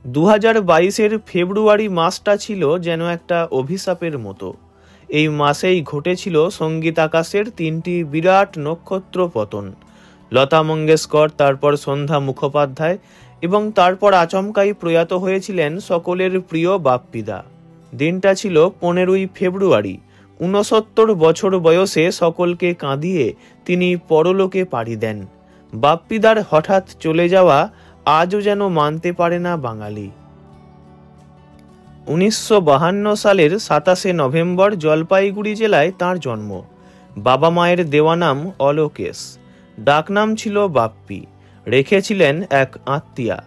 2022-এর ফেব্রুয়ারি মাসটা ছিল যেন একটা অভিশাপের মতো। এই মাসেই ঘটেছিল সঙ্গীত আকাশের 3টি বিরাট নক্ষত্র পতন। লতা মঙ্গেশকর, তারপর সন্ধ্যা মুখোপাধ্যায় এবং তারপর আচমকাই প্রয়াত হয়েছিলেন সকলের প্রিয় বাপ্পিদা। দিনটা ছিল 15ই ফেব্রুয়ারি। 69 বছর বয়সে সকলকে কাঁদিয়ে তিনি পরলোকে পাড়ি দেন। বাপ্পিদার হঠাৎ চলে যাওয়া আজও যেন মানতে পারে না বাঙালি। 1952 সালের 27শে নভেম্বর জলপাইগুড়ি জেলায় তাঁর জন্ম। বাবা মায়ের দেওয়া নাম অলোকেশ, ডাকনাম ছিল বাপ্পি, রেখেছিলেন এক আত্মীয়া।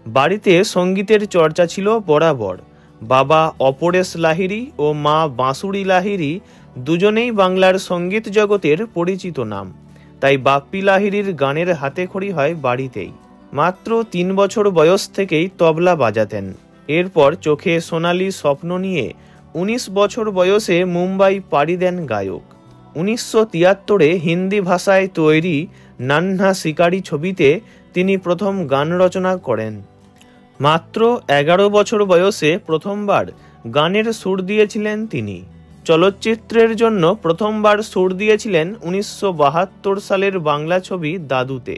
বাড়িতে সঙ্গীতের চর্চা ছিল বরাবর। বাবা অপরেশ লাহিড়ী ও মা বাঁশুড়ি লাহিড়ী দুজনেই বাংলার সঙ্গীত জগতের পরিচিত নাম, তাই বাপ্পি লাহিড়ীর গানের হাতেখড়ি হয় বাড়িতেই। মাত্র 3 বছর বয়স থেকেই তবলা বাজাতেন। এরপর চোখে সোনালি স্বপ্ন নিয়ে 19 বছর বয়সে মুম্বাই পাড়ি দেন গায়ক। 1973-এ হিন্দি ভাষায় তৈরি নান্হা শিকারি ছবিতে তিনি প্রথম গান রচনা করেন। মাত্র 11 বছর বয়সে প্রথমবার গানের সুর দিয়েছিলেন তিনি। চলচ্চিত্রের জন্য প্রথমবার সুর দিয়েছিলেন 1972 সালের বাংলা ছবি দাদুতে।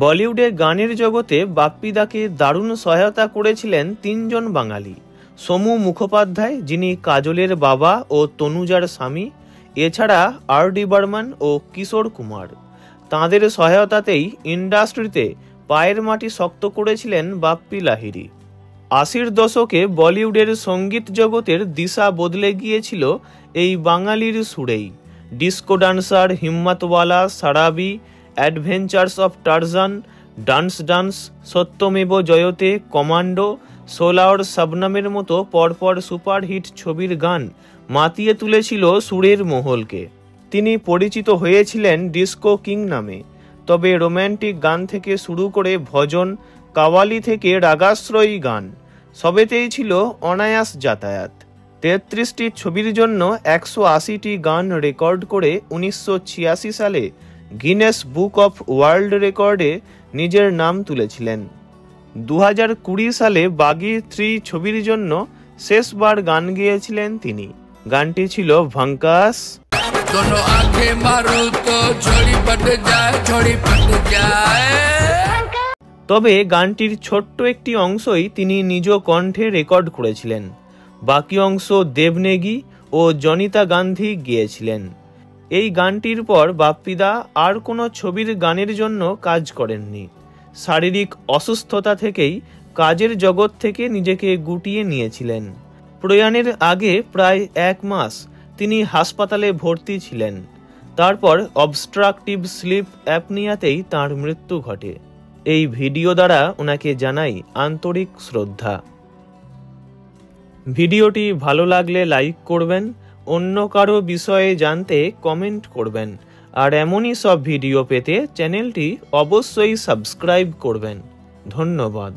বলিউডে গানের জগতে বাপ্পিদাকে দারুণ সহায়তা করেছিলেন 3 জন বাঙালি। সমু মুখোপাধ্যায়, যিনি কাজলের বাবা ও তনুজার স্বামী, এছাড়া আর.ডি. বর্মন ও কিশোর কুমার। তাঁদের সহায়তাতেই ইন্ডাস্ট্রিতে পায়ের মাটি শক্ত করেছিলেন বাপ্পি লাহিড়ী। 80-র দশকে বলিউডের সঙ্গীত জগতের দিশা বদলে গিয়েছিল এই বাঙালির সুরেই। Disco dancer, Himmatwala, Sharaabi, adventures of Tarzan, dance dance, Satyamev Jayate, commando, সোলাওর শবনমের মতো পরপর সুপারহিট ছবির গান মাতিয়ে তুলেছিল সুরের মহলকে। তিনি পরিচিত হয়েছিলেন ডিস্কো কিং নামে। তবে রোম্যান্টিক গান থেকে শুরু করে ভজন, কাওয়ালি থেকে রাগাশ্রয়ী গান, সবেতেই ছিল অনায়াস যাতায়াত। 33টি ছবির জন্য 180টি গান রেকর্ড করে 1986 সালে গিনেস বুক অফ ওয়ার্ল্ড রেকর্ডে নিজের নাম তুলেছিলেন। 2020 সালে বাগি 3 ছবির জন্য শেষবার গান গেয়েছিলেন তিনি। গানটি ছিল ভঙ্কাস। তবে গানটির ছোট্ট একটি অংশই তিনি নিজ কণ্ঠে রেকর্ড করেছিলেন। বাকি অংশ দেবনেগি ও জনিতা গান্ধী গেয়েছিলেন। এই গানটির পর বাপ্পিদা আর কোনো ছবির গানের জন্য কাজ করেননি। শারীরিক অসুস্থতা থেকেই কাজের জগৎ থেকে নিজেকে গুটিয়ে নিয়েছিলেন। প্রয়াণের আগে প্রায় 1 মাস তিনি হাসপাতালে ভর্তি ছিলেন। তারপর অবস্ট্রাকটিভ স্লিপ অ্যাপনিয়াতেই তাঁর মৃত্যু ঘটে। এই ভিডিও দ্বারা ওনাকে জানাই আন্তরিক শ্রদ্ধা। ভিডিওটি ভালো লাগলে লাইক করবেন, অন্য কারো বিষয়ে জানতে কমেন্ট করবেন, আর এমনই সব ভিডিও পেতে চ্যানেলটি অবশ্যই সাবস্ক্রাইব করবেন। ধন্যবাদ।